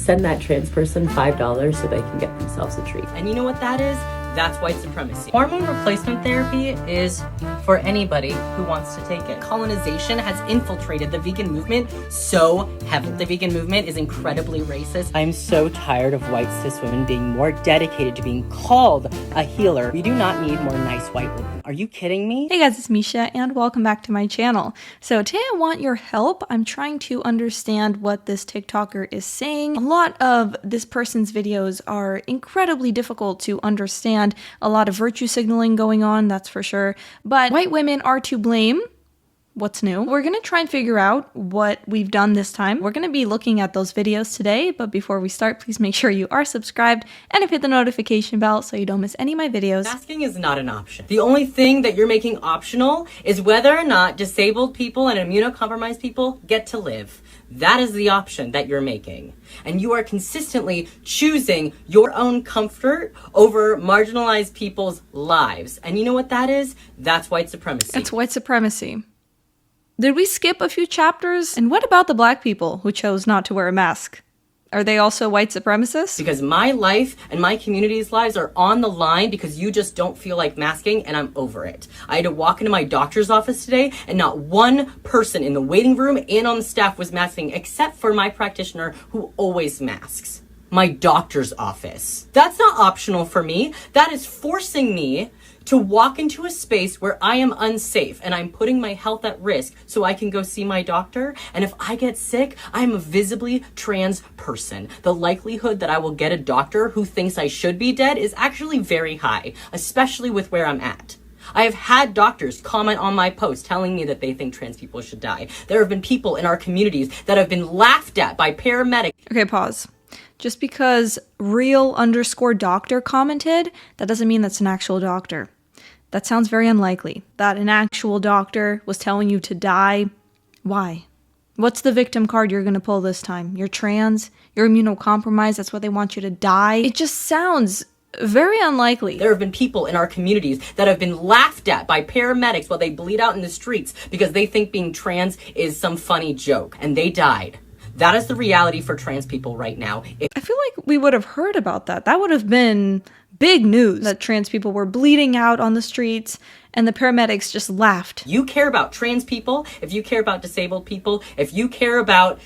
send that trans person $5 so they can get themselves a treat. And you know what that is? That's white supremacy. Hormone replacement therapy is for anybody who wants to take it. Colonization has infiltrated the vegan movement so heavily. The vegan movement is incredibly racist. I'm so tired of white cis women being more dedicated to being called a healer. We do not need more nice white women. Are you kidding me? Hey guys, it's Misha and welcome back to my channel. So today I want your help. I'm trying to understand what this TikToker is saying. A lot of this person's videos are incredibly difficult to understand. A lot of virtue signaling going on, that's for sure. But white women are to blame. What's new? We're gonna try and figure out what we've done this time. We're gonna be looking at those videos today, but before we start, please make sure you are subscribed and have hit the notification bell so you don't miss any of my videos. Masking is not an option. The only thing that you're making optional is whether or not disabled people and immunocompromised people get to live. That is the option that you're making. And you are consistently choosing your own comfort over marginalized people's lives. And you know what that is? That's white supremacy. That's white supremacy. Did we skip a few chapters? And what about the black people who chose not to wear a mask? Are they also white supremacists? Because my life and my community's lives are on the line because you just don't feel like masking, and I'm over it. I had to walk into my doctor's office today and not one person in the waiting room and on the staff was masking except for my practitioner who always masks. My doctor's office. That's not optional for me. That is forcing me to walk into a space where I am unsafe and I'm putting my health at risk so I can go see my doctor. And if I get sick, I'm a visibly trans person. The likelihood that I will get a doctor who thinks I should be dead is actually very high, especially with where I'm at. I have had doctors comment on my post telling me that they think trans people should die. There have been people in our communities that have been laughed at by paramedics. Okay, pause. Just because real_doctor commented, that doesn't mean that's an actual doctor. That sounds very unlikely. That an actual doctor was telling you to die. Why? What's the victim card you're gonna pull this time? You're trans? You're immunocompromised? That's what they want you to die? It just sounds very unlikely. There have been people in our communities that have been laughed at by paramedics while they bleed out in the streets because they think being trans is some funny joke, and they died. That is the reality for trans people right now. I feel like we would have heard about that. That would have been big news, that trans people were bleeding out on the streets and the paramedics just laughed. You care about trans people, if you care about disabled people, if you care about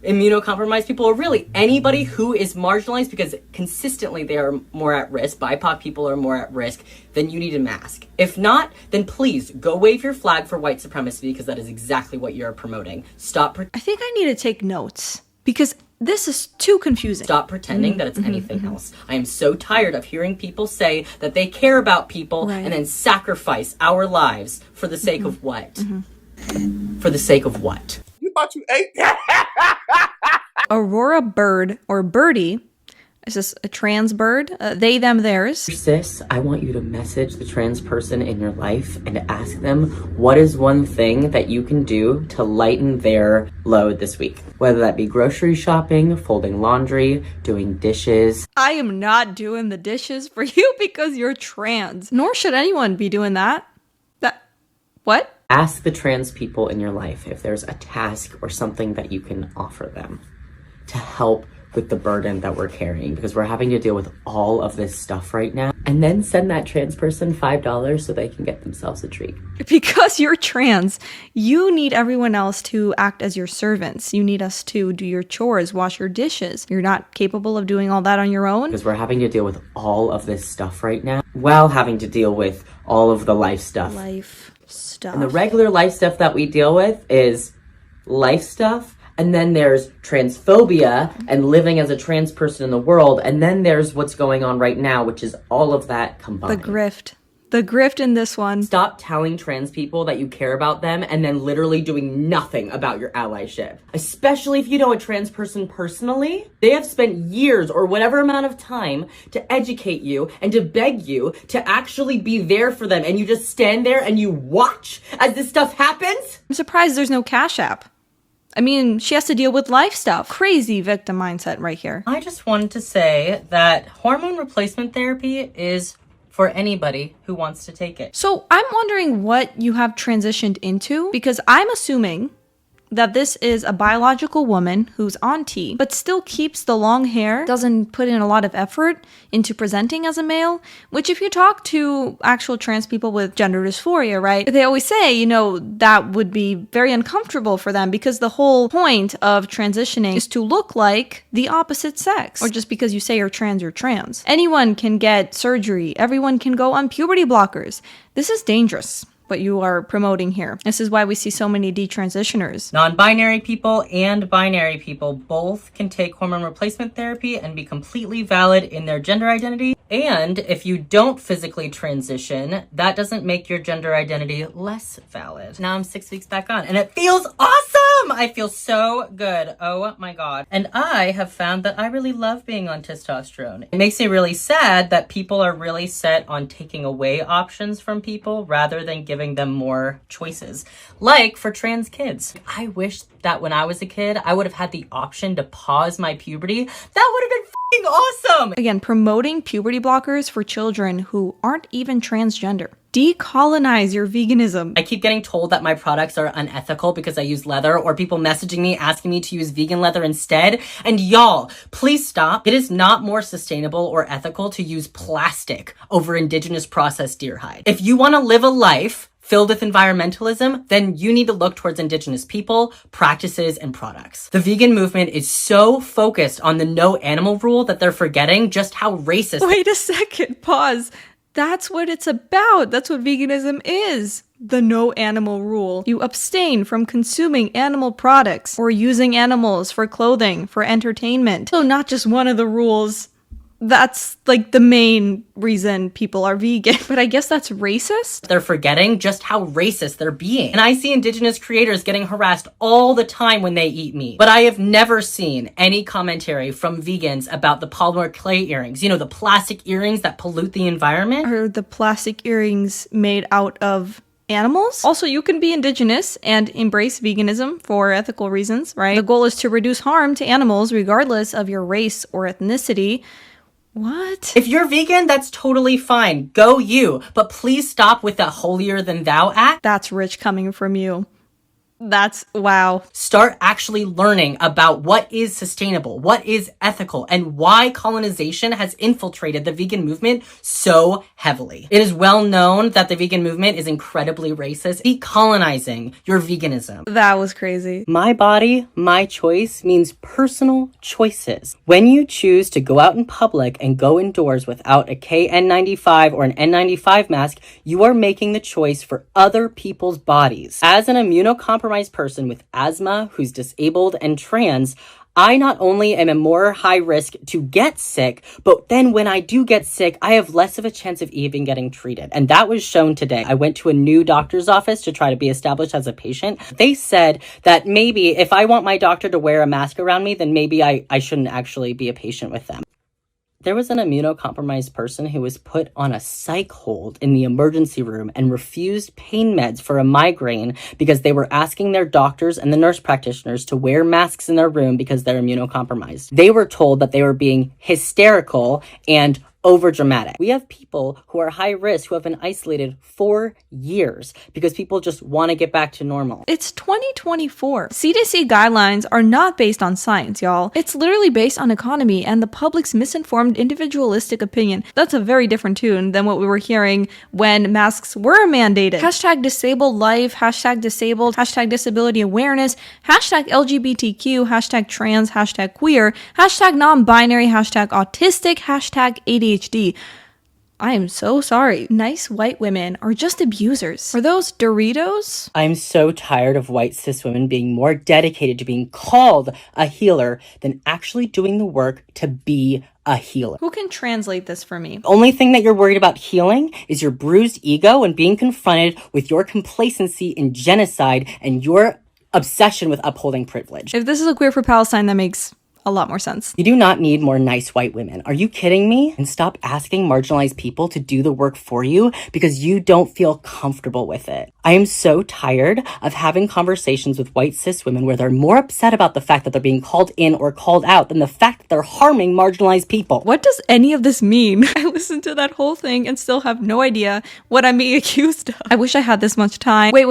immunocompromised people, or really anybody who is marginalized because consistently they are more at risk, BIPOC people are more at risk, then you need a mask. If not, then please go wave your flag for white supremacy because that is exactly what you're promoting. I think I need to take notes because this is too confusing. Stop pretending that it's anything else. I am so tired of hearing people say that they care about people and then sacrifice our lives for the sake of what? For the sake of what? You thought you ate that? Aurora Bird, or Birdie, is this a trans bird? They, them, theirs. Sis, I want you to message the trans person in your life and ask them what is one thing that you can do to lighten their load this week. Whether that be grocery shopping, folding laundry, doing dishes. I am not doing the dishes for you because you're trans. Nor should anyone be doing that. What? Ask the trans people in your life if there's a task or something that you can offer them to help with the burden that we're carrying, because we're having to deal with all of this stuff right now. And then send that trans person $5 so they can get themselves a treat. Because you're trans, you need everyone else to act as your servants. You need us to do your chores, wash your dishes. You're not capable of doing all that on your own. Because we're having to deal with all of this stuff right now while having to deal with all of the life stuff. And the regular life stuff that we deal with is life stuff. And then there's transphobia and living as a trans person in the world. And then there's what's going on right now, which is all of that combined. The grift in this one. Stop telling trans people that you care about them and then literally doing nothing about your allyship. Especially if you know a trans person personally. They have spent years or whatever amount of time to educate you and to beg you to actually be there for them. And you just stand there and you watch as this stuff happens. I'm surprised there's no Cash App. I mean, she has to deal with life stuff. Crazy victim mindset right here. I just wanted to say that hormone replacement therapy is for anybody who wants to take it. So I'm wondering what you have transitioned into, because I'm assuming that this is a biological woman who's on T, but still keeps the long hair, doesn't put in a lot of effort into presenting as a male, which if you talk to actual trans people with gender dysphoria, right, they always say, you know, that would be very uncomfortable for them because the whole point of transitioning is to look like the opposite sex. Or just because you say you're trans, you're trans. Anyone can get surgery. Everyone can go on puberty blockers. This is dangerous, what you are promoting here. This is why we see so many detransitioners. Non-binary people and binary people both can take hormone replacement therapy and be completely valid in their gender identity. And if you don't physically transition, that doesn't make your gender identity less valid. Now I'm 6 weeks back on and it feels awesome! I feel so good. Oh my God. And I have found that I really love being on testosterone. It makes me really sad that people are really set on taking away options from people rather than giving them more choices. Like for trans kids. I wish that when I was a kid, I would have had the option to pause my puberty. That would have been f***ing awesome! Again, promoting puberty blockers for children who aren't even transgender. Decolonize your veganism. I keep getting told that my products are unethical because I use leather, or people messaging me asking me to use vegan leather instead. And y'all, please stop. It is not more sustainable or ethical to use plastic over indigenous processed deer hide. If you want to live a life filled with environmentalism, then you need to look towards indigenous people, practices, and products. The vegan movement is so focused on the no animal rule that they're forgetting just how racist. Wait a second, pause. That's what it's about. That's what veganism is. The no animal rule. You abstain from consuming animal products or using animals for clothing, for entertainment. So not just one of the rules. That's like the main reason people are vegan. But I guess that's racist? They're forgetting just how racist they're being. And I see indigenous creators getting harassed all the time when they eat meat. But I have never seen any commentary from vegans about the polymer clay earrings. You know, the plastic earrings that pollute the environment. Are the plastic earrings made out of animals? Also, you can be indigenous and embrace veganism for ethical reasons, right? The goal is to reduce harm to animals regardless of your race or ethnicity. What? If you're vegan, that's totally fine. Go you. But please stop with that holier than thou act. That's rich coming from you. That's wow. Start actually learning about what is sustainable, what is ethical, and why colonization has infiltrated the vegan movement so heavily. It is well known that the vegan movement is incredibly racist. Decolonizing your veganism. That was crazy. My body, my choice means personal choices. When you choose to go out in public and go indoors without a KN95 or an N95 mask, you are making the choice for other people's bodies. As an immunocompromised person with asthma who's disabled and trans, I not only am a more high risk to get sick, but then when I do get sick, I have less of a chance of even getting treated. And that was shown today. I went to a new doctor's office to try to be established as a patient. They said that maybe if I want my doctor to wear a mask around me, then maybe I shouldn't actually be a patient with them. There was an immunocompromised person who was put on a psych hold in the emergency room and refused pain meds for a migraine because they were asking their doctors and the nurse practitioners to wear masks in their room because they're immunocompromised. They were told that they were being hysterical and overdramatic. We have people who are high risk who have been isolated for years because people just want to get back to normal. It's 2024. CDC guidelines are not based on science, y'all. It's literally based on economy and the public's misinformed individualistic opinion. That's a very different tune than what we were hearing when masks were mandated. Hashtag disabled life, hashtag disabled, hashtag disability awareness, hashtag LGBTQ, hashtag trans, hashtag queer, hashtag non-binary, hashtag autistic, hashtag ADHD. I am so sorry. Nice white women are just abusers. Are those Doritos? I'm so tired of white cis women being more dedicated to being called a healer than actually doing the work to be a healer. Who can translate this for me? The only thing that you're worried about healing is your bruised ego and being confronted with your complacency in genocide and your obsession with upholding privilege. If this is a Queer for Palestine, that makes a lot more sense. You do not need more nice white women. Are you kidding me? And stop asking marginalized people to do the work for you because you don't feel comfortable with it. I am so tired of having conversations with white cis women where they're more upset about the fact that they're being called in or called out than the fact that they're harming marginalized people. What does any of this mean? I listened to that whole thing and still have no idea what I'm being accused of. I wish I had this much time. Wait.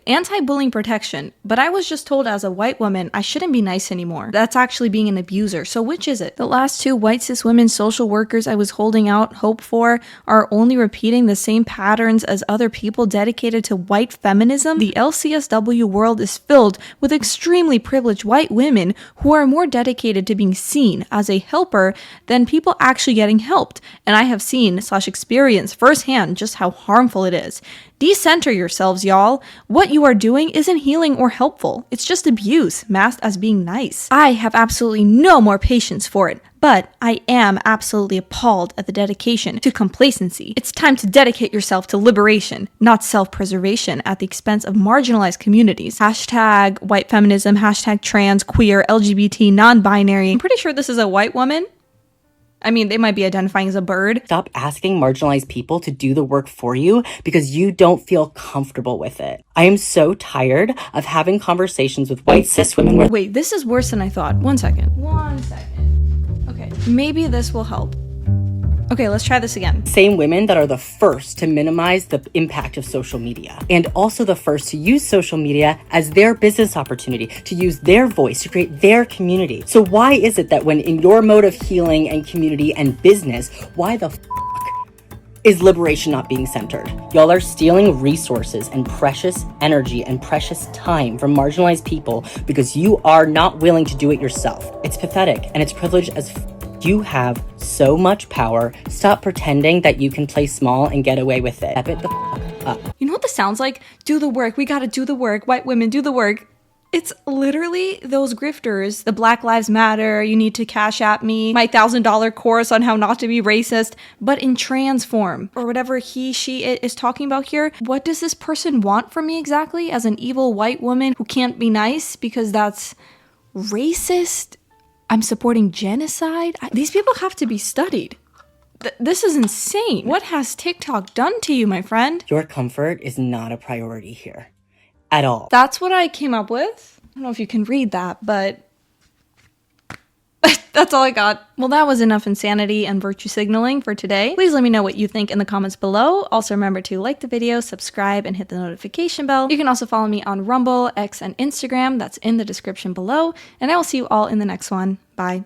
Anti-bullying protection. But I was just told as a white woman, I shouldn't be nice anymore. That's actually being an abuser. So which is it? The last two white cis women social workers I was holding out hope for are only repeating the same patterns as other people dedicated to white feminism. The LCSW world is filled with extremely privileged white women who are more dedicated to being seen as a helper than people actually getting helped. And I have seen/experienced firsthand just how harmful it is. Decenter yourselves, y'all. What you are doing isn't healing or helpful. It's just abuse, masked as being nice. I have absolutely no more patience for it, but I am absolutely appalled at the dedication to complacency. It's time to dedicate yourself to liberation, not self-preservation at the expense of marginalized communities. Hashtag white feminism, hashtag trans, queer, LGBT, non-binary. I'm pretty sure this is a white woman. I mean, they might be identifying as a bird. Stop asking marginalized people to do the work for you because you don't feel comfortable with it. I am so tired of having conversations with white cis women where— Wait, this is worse than I thought. One second. Okay, maybe this will help. Okay, let's try this again. Same women that are the first to minimize the impact of social media and also the first to use social media as their business opportunity, to use their voice, to create their community. So why is it that when in your mode of healing and community and business, why the is liberation not being centered? Y'all are stealing resources and precious energy and precious time from marginalized people because you are not willing to do it yourself. It's pathetic and it's privileged as You have so much power. Stop pretending that you can play small and get away with it. Step it the up. You know what this sounds like? Do the work. We gotta do the work. White women, do the work. It's literally those grifters, the Black Lives Matter, you need to cash at me, my $1,000 course on how not to be racist, but in trans form, or whatever he, she, it is talking about here. What does this person want from me exactly as an evil white woman who can't be nice because that's racist? I'm supporting genocide? These people have to be studied. This is insane. What has TikTok done to you, my friend? Your comfort is not a priority here. At all. That's what I came up with. I don't know if you can read that, but that's all I got. Well, that was enough insanity and virtue signaling for today. Please let me know what you think in the comments below. Also remember to like the video, subscribe, and hit the notification bell. You can also follow me on Rumble, X, and Instagram. That's in the description below. And I will see you all in the next one. Bye.